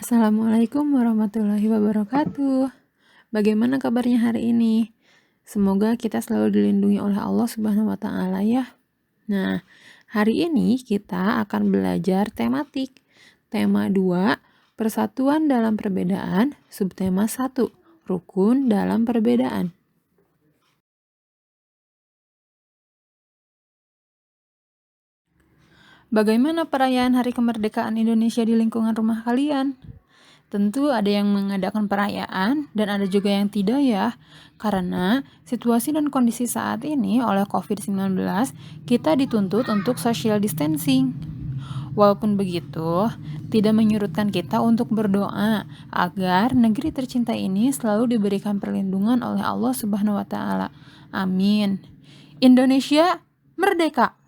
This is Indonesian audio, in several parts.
Assalamualaikum warahmatullahi wabarakatuh. Bagaimana kabarnya hari ini? Semoga kita selalu dilindungi oleh Allah Subhanahu wa taala ya. Nah, hari ini kita akan belajar tematik. Tema 2, persatuan dalam perbedaan, subtema 1, rukun dalam perbedaan. Bagaimana perayaan Hari Kemerdekaan Indonesia di lingkungan rumah kalian? Tentu ada yang mengadakan perayaan dan ada juga yang tidak ya. Karena situasi dan kondisi saat ini oleh COVID-19, kita dituntut untuk social distancing. Walaupun begitu, tidak menyurutkan kita untuk berdoa agar negeri tercinta ini selalu diberikan perlindungan oleh Allah Subhanahu wa taala. Amin. Indonesia merdeka.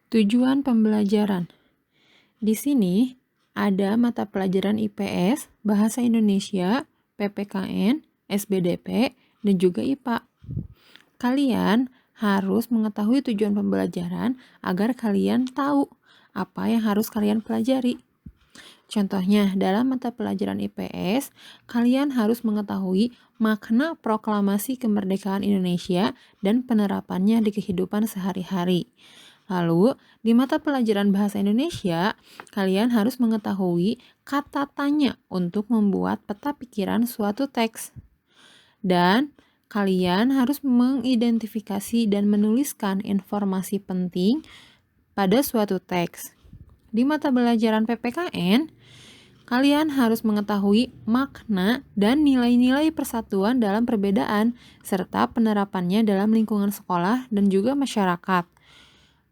Tujuan pembelajaran. Di sini ada mata pelajaran IPS, Bahasa Indonesia, PPKN, SBDP, dan juga IPA. Kalian harus mengetahui tujuan pembelajaran agar kalian tahu apa yang harus kalian pelajari. Contohnya, dalam mata pelajaran IPS, kalian harus mengetahui makna proklamasi kemerdekaan Indonesia dan penerapannya di kehidupan sehari-hari. Lalu, di mata pelajaran Bahasa Indonesia, kalian harus mengetahui kata tanya untuk membuat peta pikiran suatu teks. Dan kalian harus mengidentifikasi dan menuliskan informasi penting pada suatu teks. Di mata pelajaran PPKN, kalian harus mengetahui makna dan nilai-nilai persatuan dalam perbedaan, serta penerapannya dalam lingkungan sekolah dan juga masyarakat.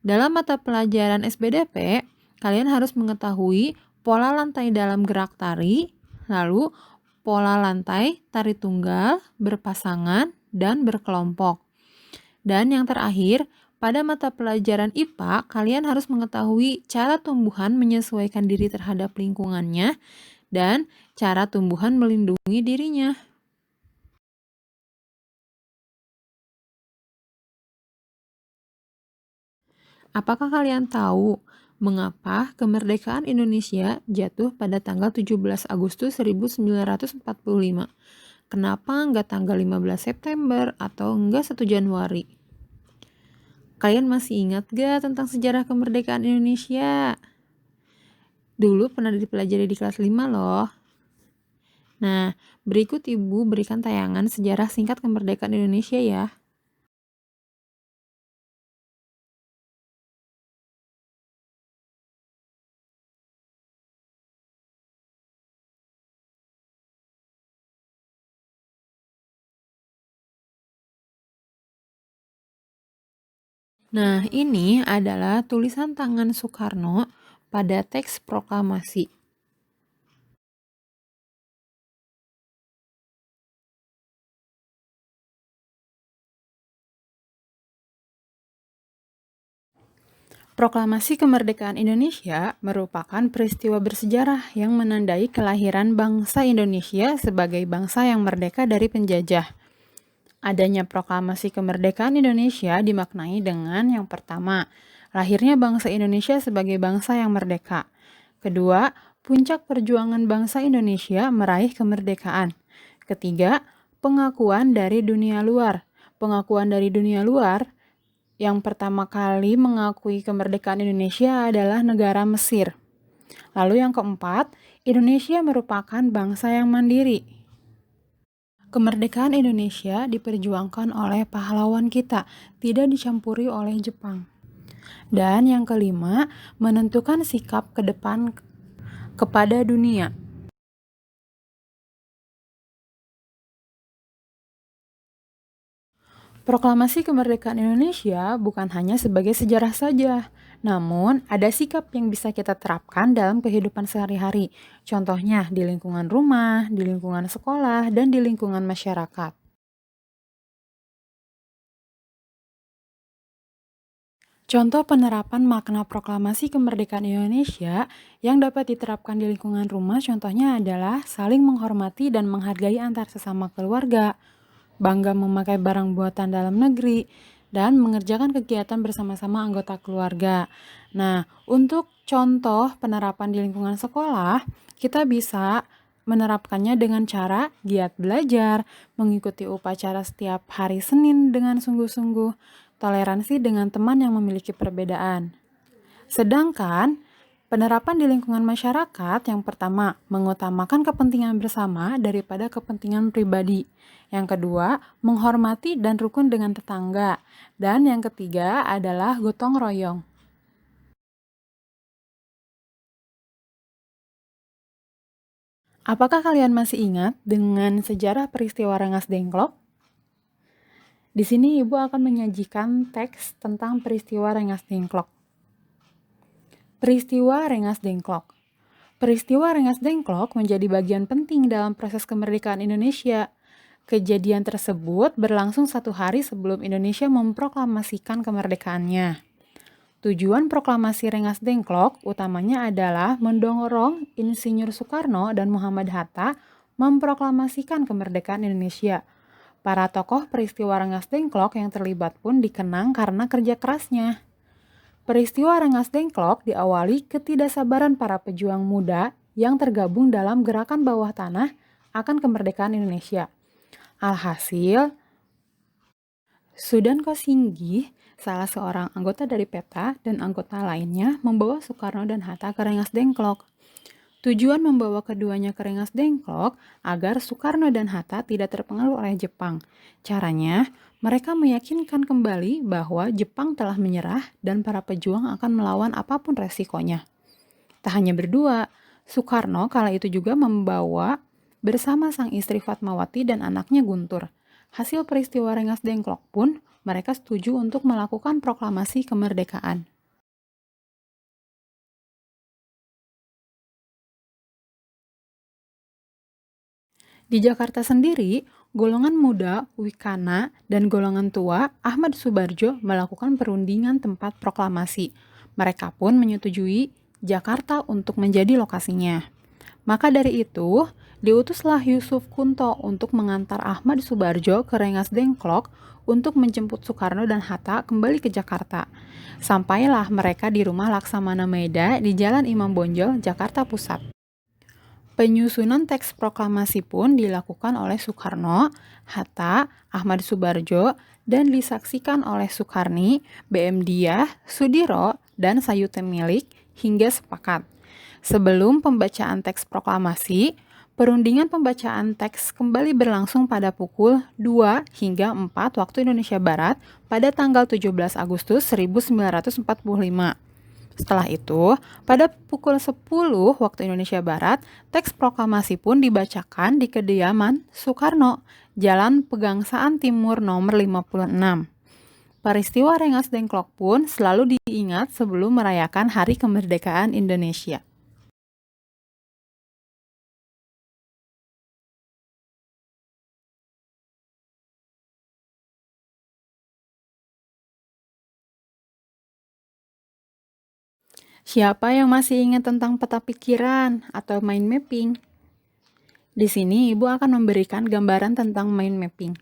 Dalam mata pelajaran SBDP, kalian harus mengetahui pola lantai dalam gerak tari, lalu pola lantai, tari tunggal, berpasangan, dan berkelompok. Dan yang terakhir, pada mata pelajaran IPA, kalian harus mengetahui cara tumbuhan menyesuaikan diri terhadap lingkungannya dan cara tumbuhan melindungi dirinya. Apakah kalian tahu mengapa kemerdekaan Indonesia jatuh pada tanggal 17 Agustus 1945? Kenapa nggak tanggal 15 September atau enggak 1 Januari? Kalian masih ingat gak tentang sejarah kemerdekaan Indonesia? Dulu pernah dipelajari di kelas 5 loh. Nah, berikut Ibu berikan tayangan sejarah singkat kemerdekaan Indonesia ya. Nah, ini adalah tulisan tangan Soekarno pada teks proklamasi. Proklamasi kemerdekaan Indonesia merupakan peristiwa bersejarah yang menandai kelahiran bangsa Indonesia sebagai bangsa yang merdeka dari penjajah. Adanya proklamasi kemerdekaan Indonesia dimaknai dengan yang pertama, lahirnya bangsa Indonesia sebagai bangsa yang merdeka. Kedua, puncak perjuangan bangsa Indonesia meraih kemerdekaan. Ketiga, pengakuan dari dunia luar. Pengakuan dari dunia luar yang pertama kali mengakui kemerdekaan Indonesia adalah negara Mesir. Lalu yang keempat, Indonesia merupakan bangsa yang mandiri. Kemerdekaan Indonesia diperjuangkan oleh pahlawan kita, tidak dicampuri oleh Jepang. Dan yang kelima, menentukan sikap ke depan kepada dunia. Proklamasi kemerdekaan Indonesia bukan hanya sebagai sejarah saja, namun ada sikap yang bisa kita terapkan dalam kehidupan sehari-hari. Contohnya di lingkungan rumah, di lingkungan sekolah, dan di lingkungan masyarakat. Contoh penerapan makna proklamasi kemerdekaan Indonesia yang dapat diterapkan di lingkungan rumah contohnya adalah saling menghormati dan menghargai antar sesama keluarga, bangga memakai barang buatan dalam negeri, dan mengerjakan kegiatan bersama-sama anggota keluarga. Nah, untuk contoh penerapan di lingkungan sekolah, kita bisa menerapkannya dengan cara giat belajar, mengikuti upacara setiap hari Senin dengan sungguh-sungguh, toleransi dengan teman yang memiliki perbedaan. Sedangkan penerapan di lingkungan masyarakat yang pertama mengutamakan kepentingan bersama daripada kepentingan pribadi. Yang kedua, menghormati dan rukun dengan tetangga. Dan yang ketiga adalah gotong royong. Apakah kalian masih ingat dengan sejarah peristiwa Rengas Dengklok? Di sini Ibu akan menyajikan teks tentang peristiwa Rengas Dengklok. Peristiwa Rengas Dengklok. Peristiwa Rengas Dengklok menjadi bagian penting dalam proses kemerdekaan Indonesia. Kejadian tersebut berlangsung 1 hari sebelum Indonesia memproklamasikan kemerdekaannya. Tujuan proklamasi Rengas Dengklok utamanya adalah mendorong Insinyur Soekarno dan Muhammad Hatta memproklamasikan kemerdekaan Indonesia. Para tokoh peristiwa Rengas Dengklok yang terlibat pun dikenang karena kerja kerasnya. Peristiwa Rengas Dengklok diawali ketidaksabaran para pejuang muda yang tergabung dalam gerakan bawah tanah akan kemerdekaan Indonesia. Alhasil, Sudan Kosingi, salah seorang anggota dari PETA dan anggota lainnya membawa Soekarno dan Hatta ke Rengas Dengklok. Tujuan membawa keduanya ke Rengas Dengklok agar Soekarno dan Hatta tidak terpengaruh oleh Jepang. Caranya, mereka meyakinkan kembali bahwa Jepang telah menyerah dan para pejuang akan melawan apapun resikonya. Tak hanya berdua, Soekarno kala itu juga membawa bersama sang istri Fatmawati dan anaknya Guntur. Hasil peristiwa Rengas Dengklok pun, mereka setuju untuk melakukan proklamasi kemerdekaan. Di Jakarta sendiri, golongan muda Wikana dan golongan tua Ahmad Subarjo melakukan perundingan tempat proklamasi. Mereka pun menyetujui Jakarta untuk menjadi lokasinya. Maka dari itu, diutuslah Yusuf Kunto untuk mengantar Ahmad Subarjo ke Rengas Dengklok untuk menjemput Soekarno dan Hatta kembali ke Jakarta. Sampailah mereka di rumah Laksamana Maeda di Jalan Imam Bonjol, Jakarta Pusat. Penyusunan teks proklamasi pun dilakukan oleh Soekarno, Hatta, Ahmad Subarjo, dan disaksikan oleh Soekarni, BM Diah, Sudiro, dan Sayuti Milik hingga sepakat. Sebelum pembacaan teks proklamasi, perundingan pembacaan teks kembali berlangsung pada pukul 2 hingga 4 waktu Indonesia Barat pada tanggal 17 Agustus 1945. Setelah itu, pada pukul 10 waktu Indonesia Barat, teks proklamasi pun dibacakan di kediaman Soekarno, Jalan Pegangsaan Timur nomor 56. Peristiwa Rengas Dengklok pun selalu diingat sebelum merayakan Hari Kemerdekaan Indonesia. Siapa yang masih ingat tentang peta pikiran atau mind mapping? Di sini Ibu akan memberikan gambaran tentang mind mapping.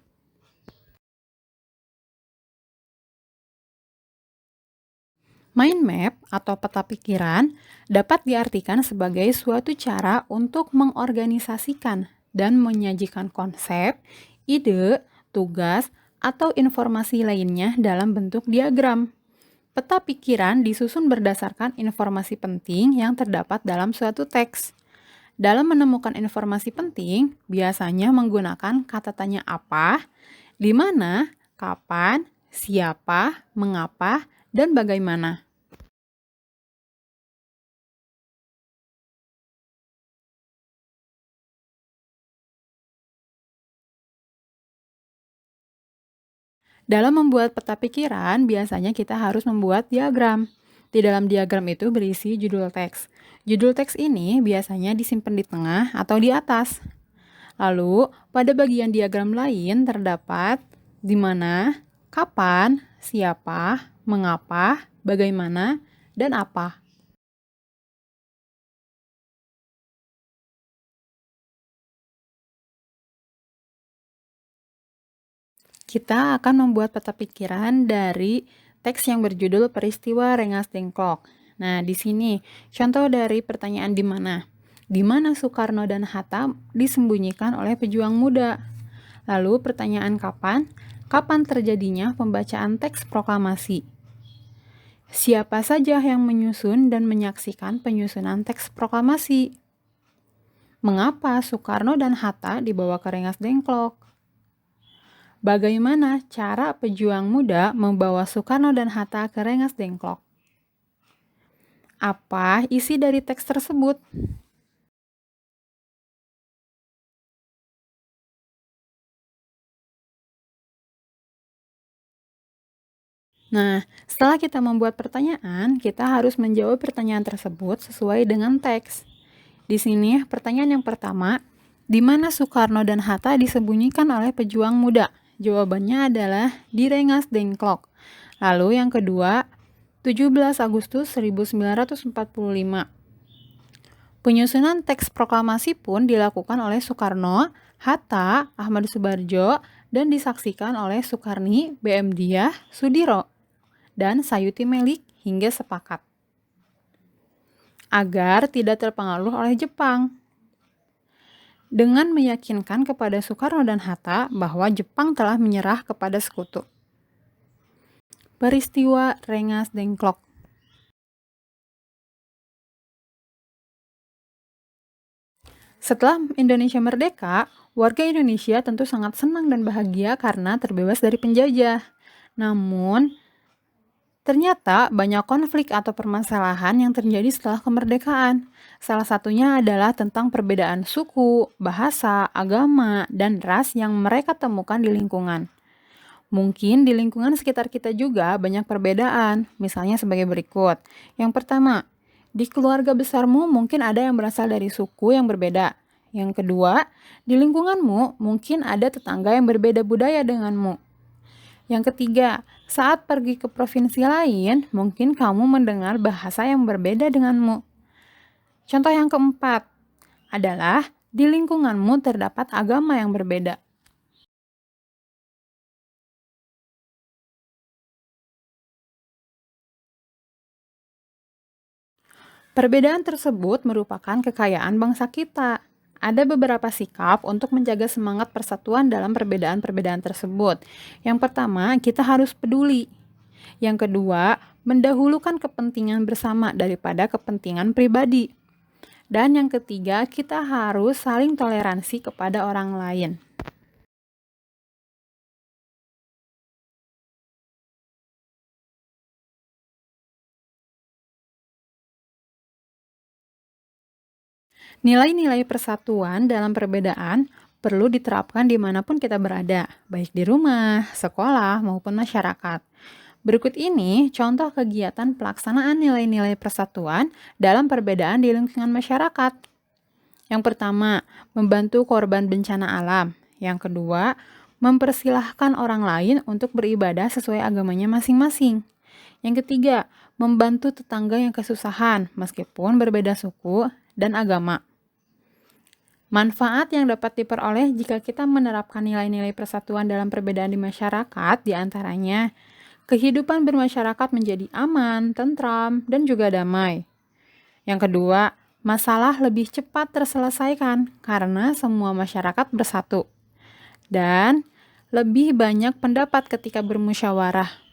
Mind map atau peta pikiran dapat diartikan sebagai suatu cara untuk mengorganisasikan dan menyajikan konsep, ide, tugas, atau informasi lainnya dalam bentuk diagram. Peta pikiran disusun berdasarkan informasi penting yang terdapat dalam suatu teks. Dalam menemukan informasi penting, biasanya menggunakan kata tanya apa, di mana, kapan, siapa, mengapa, dan bagaimana. Dalam membuat peta pikiran, biasanya kita harus membuat diagram. Di dalam diagram itu berisi judul teks. Judul teks ini biasanya disimpan di tengah atau di atas. Lalu, pada bagian diagram lain terdapat di mana, kapan, siapa, mengapa, bagaimana, dan apa. Kita akan membuat peta pikiran dari teks yang berjudul Peristiwa Rengas Dengklok. Nah, di sini contoh dari pertanyaan di mana. Di mana Soekarno dan Hatta disembunyikan oleh pejuang muda? Lalu pertanyaan kapan? Kapan terjadinya pembacaan teks proklamasi? Siapa saja yang menyusun dan menyaksikan penyusunan teks proklamasi? Mengapa Soekarno dan Hatta dibawa ke Rengas Dengklok? Bagaimana cara pejuang muda membawa Soekarno dan Hatta ke Rengas Dengklok? Apa isi dari teks tersebut? Nah, setelah kita membuat pertanyaan, kita harus menjawab pertanyaan tersebut sesuai dengan teks. Di sini, pertanyaan yang pertama, di mana Soekarno dan Hatta disembunyikan oleh pejuang muda? Jawabannya adalah di Rengas Dengklok. Lalu yang kedua, 17 Agustus 1945. Penyusunan teks proklamasi pun dilakukan oleh Soekarno, Hatta, Ahmad Subarjo, dan disaksikan oleh Soekarni, BM Diah, Sudiro, dan Sayuti Melik hingga sepakat agar tidak terpengaruh oleh Jepang. Dengan meyakinkan kepada Soekarno dan Hatta bahwa Jepang telah menyerah kepada sekutu. Peristiwa Rengas Dengklok. Setelah Indonesia merdeka, warga Indonesia tentu sangat senang dan bahagia karena terbebas dari penjajah. Namun, ternyata banyak konflik atau permasalahan yang terjadi setelah kemerdekaan. Salah satunya adalah tentang perbedaan suku, bahasa, agama, dan ras yang mereka temukan di lingkungan. Mungkin di lingkungan sekitar kita juga banyak perbedaan, misalnya sebagai berikut. Yang pertama, di keluarga besarmu mungkin ada yang berasal dari suku yang berbeda. Yang kedua, di lingkunganmu mungkin ada tetangga yang berbeda budaya denganmu. Yang ketiga, saat pergi ke provinsi lain, mungkin kamu mendengar bahasa yang berbeda denganmu. Contoh yang keempat adalah di lingkunganmu terdapat agama yang berbeda. Perbedaan tersebut merupakan kekayaan bangsa kita. Ada beberapa sikap untuk menjaga semangat persatuan dalam perbedaan-perbedaan tersebut. Yang pertama, kita harus peduli. Yang kedua, mendahulukan kepentingan bersama daripada kepentingan pribadi. Dan yang ketiga, kita harus saling toleransi kepada orang lain. Nilai-nilai persatuan dalam perbedaan perlu diterapkan dimanapun kita berada, baik di rumah, sekolah, maupun masyarakat. Berikut ini contoh kegiatan pelaksanaan nilai-nilai persatuan dalam perbedaan di lingkungan masyarakat. Yang pertama, membantu korban bencana alam. Yang kedua, mempersilahkan orang lain untuk beribadah sesuai agamanya masing-masing. Yang ketiga, membantu tetangga yang kesusahan meskipun berbeda suku dan agama. Manfaat yang dapat diperoleh jika kita menerapkan nilai-nilai persatuan dalam perbedaan di masyarakat diantaranya kehidupan bermasyarakat menjadi aman, tentram, dan juga damai. Yang kedua, masalah lebih cepat terselesaikan karena semua masyarakat bersatu. Dan lebih banyak pendapat ketika bermusyawarah.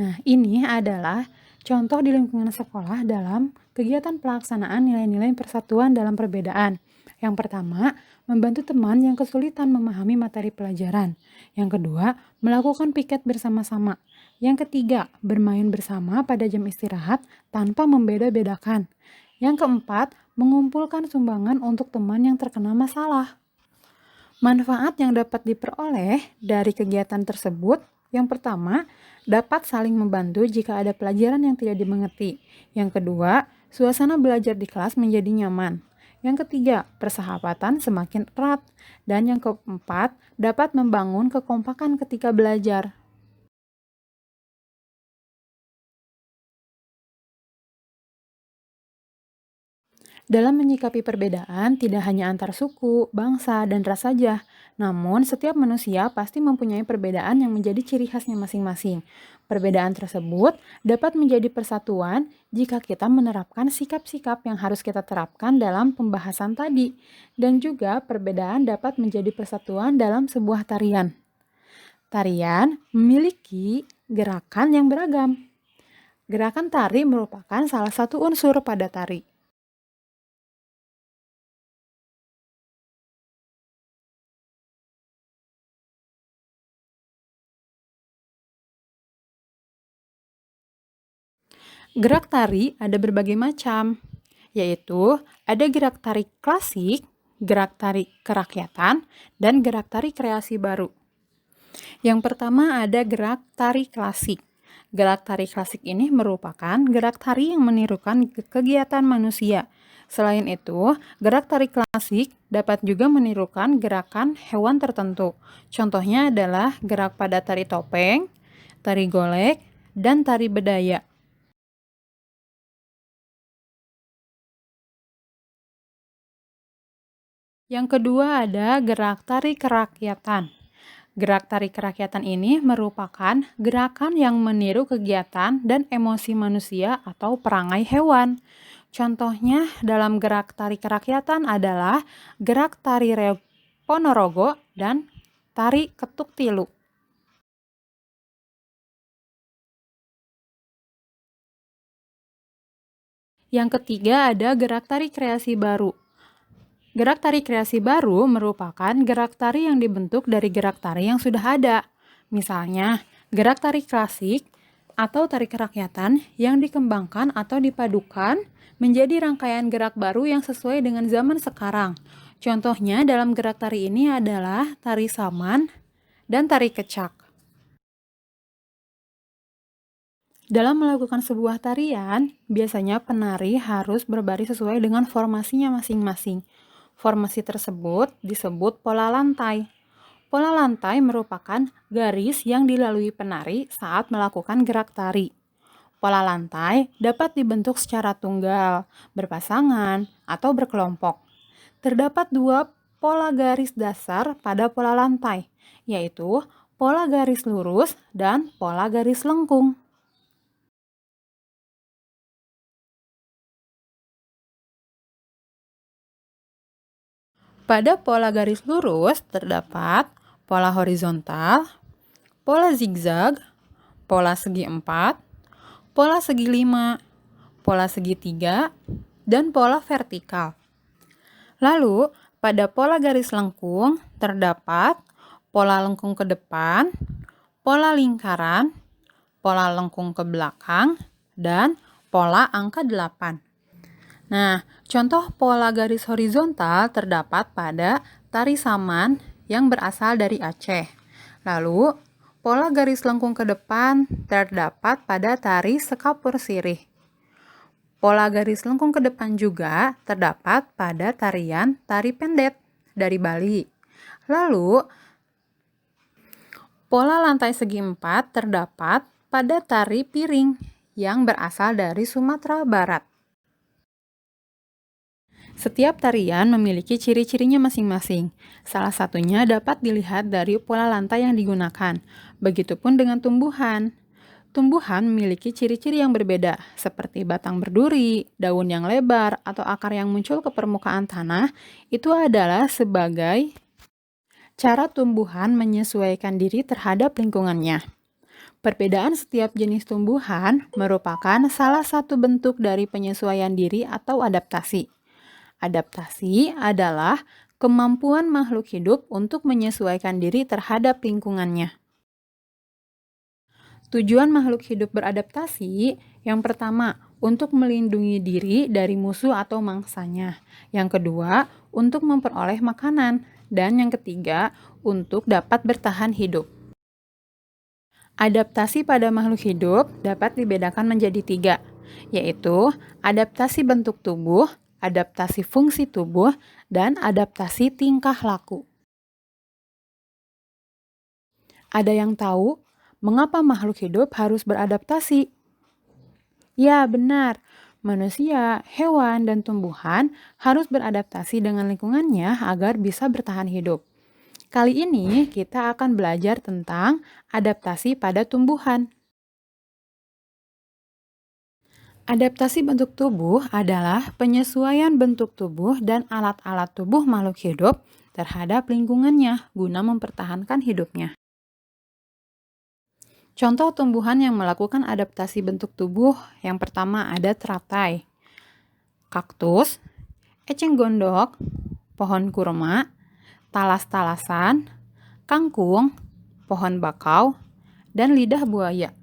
Nah, ini adalah contoh di lingkungan sekolah dalam kegiatan pelaksanaan nilai-nilai persatuan dalam perbedaan. Yang pertama, membantu teman yang kesulitan memahami materi pelajaran. Yang kedua, melakukan piket bersama-sama. Yang ketiga, bermain bersama pada jam istirahat tanpa membeda-bedakan. Yang keempat, mengumpulkan sumbangan untuk teman yang terkena masalah. Manfaat yang dapat diperoleh dari kegiatan tersebut, yang pertama, dapat saling membantu jika ada pelajaran yang tidak dimengerti. Yang kedua, Suasana belajar di kelas menjadi nyaman. Yang ketiga, persahabatan semakin erat. Dan yang keempat, dapat membangun kekompakan ketika belajar. Dalam menyikapi perbedaan, tidak hanya antar suku, bangsa, dan ras saja, namun setiap manusia pasti mempunyai perbedaan yang menjadi ciri khasnya masing-masing. Perbedaan tersebut dapat menjadi persatuan jika kita menerapkan sikap-sikap yang harus kita terapkan dalam pembahasan tadi, dan juga perbedaan dapat menjadi persatuan dalam sebuah tarian. Tarian memiliki gerakan yang beragam. Gerakan tari merupakan salah satu unsur pada tari. Gerak tari ada berbagai macam, yaitu ada gerak tari klasik, gerak tari kerakyatan, dan gerak tari kreasi baru. Yang pertama ada gerak tari klasik. Gerak tari klasik ini merupakan gerak tari yang menirukan kegiatan manusia. Selain itu, gerak tari klasik dapat juga menirukan gerakan hewan tertentu. Contohnya adalah gerak pada tari topeng, tari golek, dan tari bedaya. Yang kedua ada gerak tari kerakyatan. Gerak tari kerakyatan ini merupakan gerakan yang meniru kegiatan dan emosi manusia atau perangai hewan. Contohnya dalam gerak tari kerakyatan adalah gerak tari Ponorogo dan tari ketuk tilu. Yang ketiga ada gerak tari kreasi baru. Gerak tari kreasi baru merupakan gerak tari yang dibentuk dari gerak tari yang sudah ada. Misalnya, gerak tari klasik atau tari kerakyatan yang dikembangkan atau dipadukan menjadi rangkaian gerak baru yang sesuai dengan zaman sekarang. Contohnya dalam gerak tari ini adalah tari saman dan tari kecak. Dalam melakukan sebuah tarian, biasanya penari harus berbaris sesuai dengan formasinya masing-masing. Formasi tersebut disebut pola lantai. Pola lantai merupakan garis yang dilalui penari saat melakukan gerak tari. Pola lantai dapat dibentuk secara tunggal, berpasangan, atau berkelompok. Terdapat dua pola garis dasar pada pola lantai, yaitu pola garis lurus dan pola garis lengkung. Pada pola garis lurus terdapat pola horizontal, pola zigzag, pola segi 4, pola segi 5, pola segitiga, dan pola vertikal. Lalu, pada pola garis lengkung terdapat pola lengkung ke depan, pola lingkaran, pola lengkung ke belakang, dan pola angka 8. Nah, contoh pola garis horizontal terdapat pada tari saman yang berasal dari Aceh. Lalu, pola garis lengkung ke depan terdapat pada tari sekapur sirih. Pola garis lengkung ke depan juga terdapat pada tarian tari pendet dari Bali. Lalu, pola lantai segi 4 terdapat pada tari piring yang berasal dari Sumatera Barat. Setiap tarian memiliki ciri-cirinya masing-masing. Salah satunya dapat dilihat dari pola lantai yang digunakan. Begitupun dengan tumbuhan. Tumbuhan memiliki ciri-ciri yang berbeda, seperti batang berduri, daun yang lebar, atau akar yang muncul ke permukaan tanah. Itu adalah sebagai cara tumbuhan menyesuaikan diri terhadap lingkungannya. Perbedaan setiap jenis tumbuhan merupakan salah satu bentuk dari penyesuaian diri atau adaptasi. Adaptasi adalah kemampuan makhluk hidup untuk menyesuaikan diri terhadap lingkungannya. Tujuan makhluk hidup beradaptasi, yang pertama, untuk melindungi diri dari musuh atau mangsanya. Yang kedua, untuk memperoleh makanan. Dan yang ketiga, untuk dapat bertahan hidup. Adaptasi pada makhluk hidup dapat dibedakan menjadi 3. yaitu adaptasi bentuk tubuh, adaptasi fungsi tubuh, dan adaptasi tingkah laku. Ada yang tahu mengapa makhluk hidup harus beradaptasi? Ya, benar. Manusia, hewan, dan tumbuhan harus beradaptasi dengan lingkungannya agar bisa bertahan hidup. Kali ini kita akan belajar tentang adaptasi pada tumbuhan. Adaptasi bentuk tubuh adalah penyesuaian bentuk tubuh dan alat-alat tubuh makhluk hidup terhadap lingkungannya guna mempertahankan hidupnya. Contoh tumbuhan yang melakukan adaptasi bentuk tubuh yang pertama ada teratai, kaktus, eceng gondok, pohon kurma, talas-talasan, kangkung, pohon bakau, dan lidah buaya.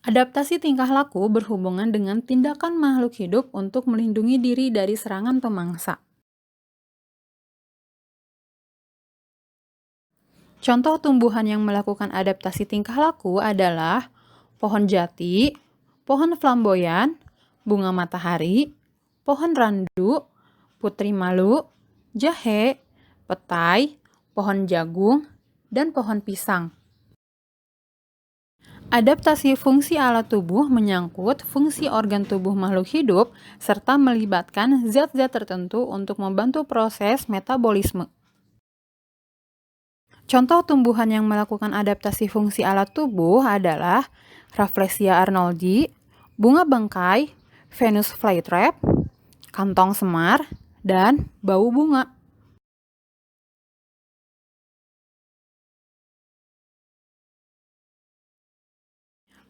Adaptasi tingkah laku berhubungan dengan tindakan makhluk hidup untuk melindungi diri dari serangan pemangsa. Contoh tumbuhan yang melakukan adaptasi tingkah laku adalah pohon jati, pohon flamboyan, bunga matahari, pohon randu, putri malu, jahe, petai, pohon jagung, dan pohon pisang. Adaptasi fungsi alat tubuh menyangkut fungsi organ tubuh makhluk hidup serta melibatkan zat-zat tertentu untuk membantu proses metabolisme. Contoh tumbuhan yang melakukan adaptasi fungsi alat tubuh adalah Rafflesia arnoldi, bunga bangkai, Venus flytrap, kantong semar, dan bau bunga.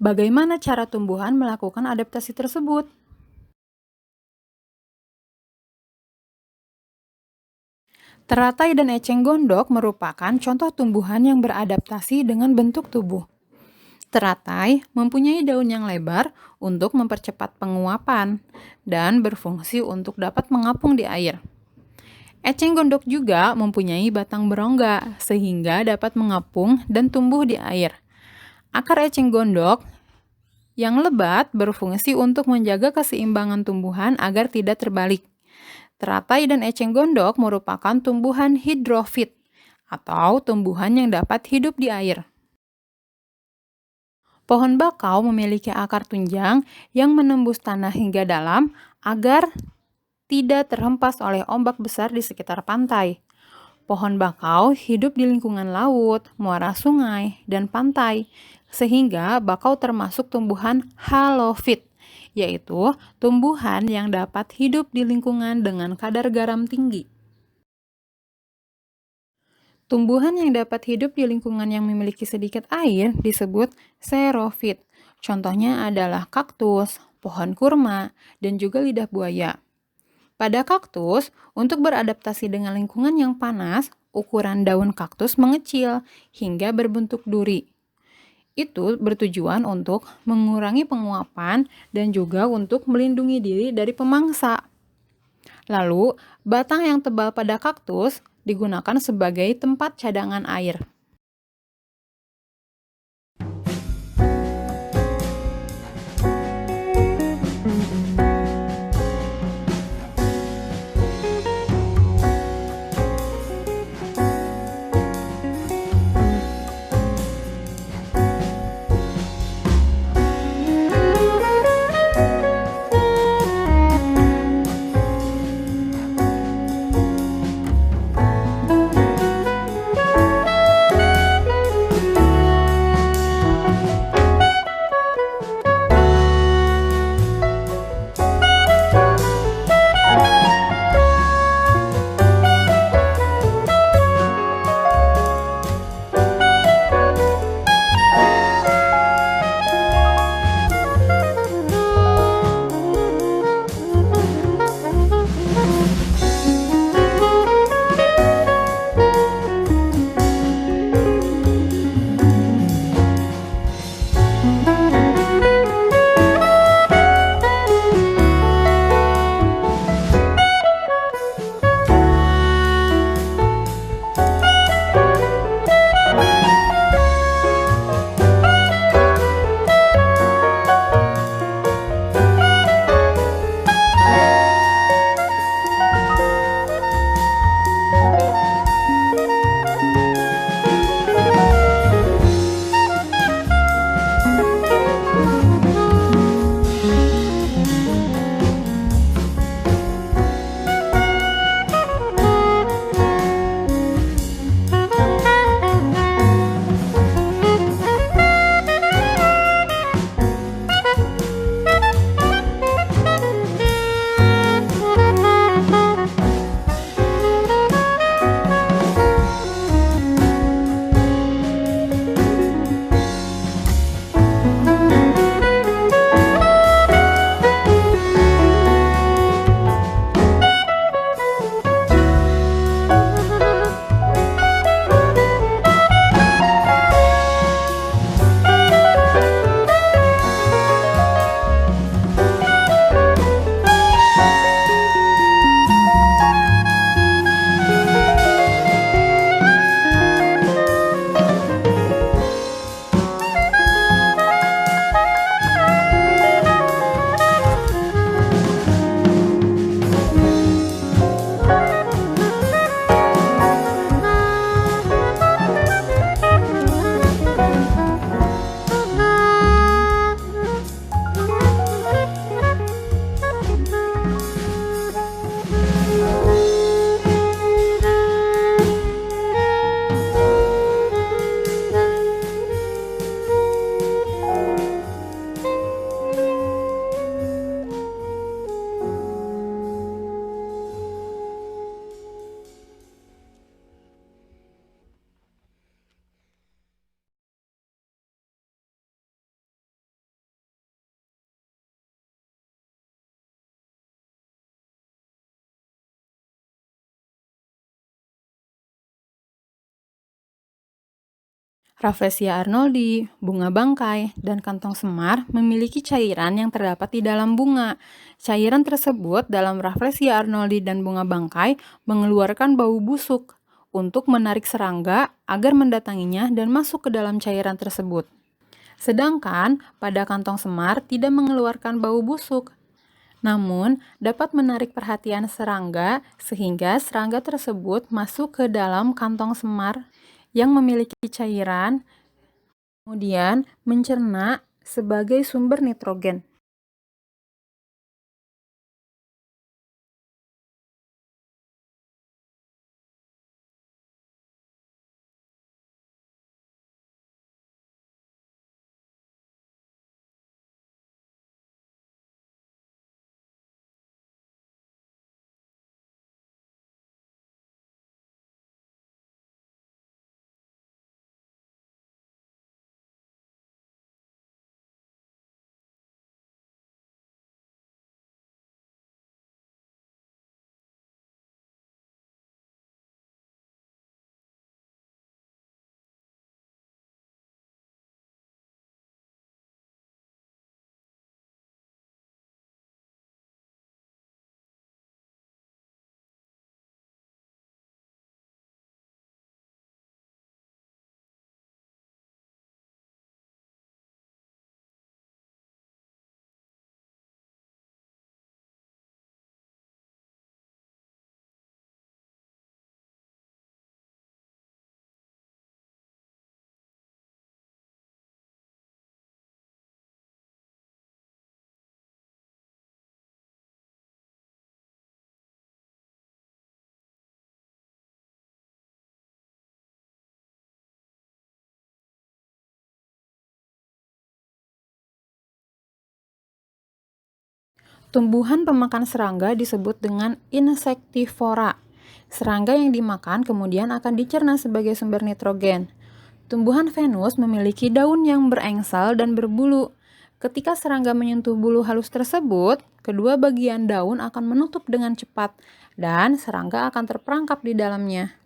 Bagaimana cara tumbuhan melakukan adaptasi tersebut? Teratai dan eceng gondok merupakan contoh tumbuhan yang beradaptasi dengan bentuk tubuh. Teratai mempunyai daun yang lebar untuk mempercepat penguapan dan berfungsi untuk dapat mengapung di air. Eceng gondok juga mempunyai batang berongga sehingga dapat mengapung dan tumbuh di air. Akar eceng gondok yang lebat berfungsi untuk menjaga keseimbangan tumbuhan agar tidak terbalik. Teratai dan eceng gondok merupakan tumbuhan hidrofit atau tumbuhan yang dapat hidup di air. Pohon bakau memiliki akar tunjang yang menembus tanah hingga dalam agar tidak terhempas oleh ombak besar di sekitar pantai. Pohon bakau hidup di lingkungan laut, muara sungai, dan pantai, sehingga bakau termasuk tumbuhan halofit, yaitu tumbuhan yang dapat hidup di lingkungan dengan kadar garam tinggi. Tumbuhan yang dapat hidup di lingkungan yang memiliki sedikit air disebut xerofit. Contohnya adalah kaktus, pohon kurma, dan juga lidah buaya. Pada kaktus, untuk beradaptasi dengan lingkungan yang panas, ukuran daun kaktus mengecil hingga berbentuk duri. Itu bertujuan untuk mengurangi penguapan dan juga untuk melindungi diri dari pemangsa. Lalu, batang yang tebal pada kaktus digunakan sebagai tempat cadangan air. Rafflesia arnoldi, bunga bangkai, dan kantong semar memiliki cairan yang terdapat di dalam bunga. Cairan tersebut dalam Rafflesia arnoldi dan bunga bangkai mengeluarkan bau busuk untuk menarik serangga agar mendatanginya dan masuk ke dalam cairan tersebut. Sedangkan pada kantong semar tidak mengeluarkan bau busuk, namun dapat menarik perhatian serangga sehingga serangga tersebut masuk ke dalam kantong semar yang memiliki cairan, kemudian mencerna sebagai sumber nitrogen. Tumbuhan pemakan serangga disebut dengan insektivora. Serangga yang dimakan kemudian akan dicerna sebagai sumber nitrogen. Tumbuhan Venus memiliki daun yang berengsel dan berbulu. Ketika serangga menyentuh bulu halus tersebut, kedua bagian daun akan menutup dengan cepat dan serangga akan terperangkap di dalamnya.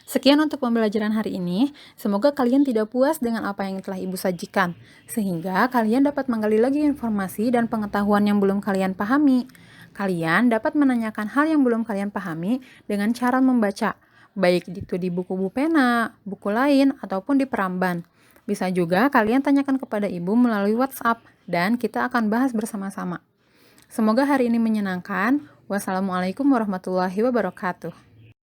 Sekian untuk pembelajaran hari ini. Semoga kalian tidak puas dengan apa yang telah Ibu sajikan, sehingga kalian dapat menggali lagi informasi dan pengetahuan yang belum kalian pahami. Kalian dapat menanyakan hal yang belum kalian pahami dengan cara membaca, baik itu di buku pena, buku lain, ataupun di peramban. Bisa juga kalian tanyakan kepada Ibu melalui WhatsApp, dan kita akan bahas bersama-sama. Semoga hari ini menyenangkan. Wassalamualaikum warahmatullahi wabarakatuh.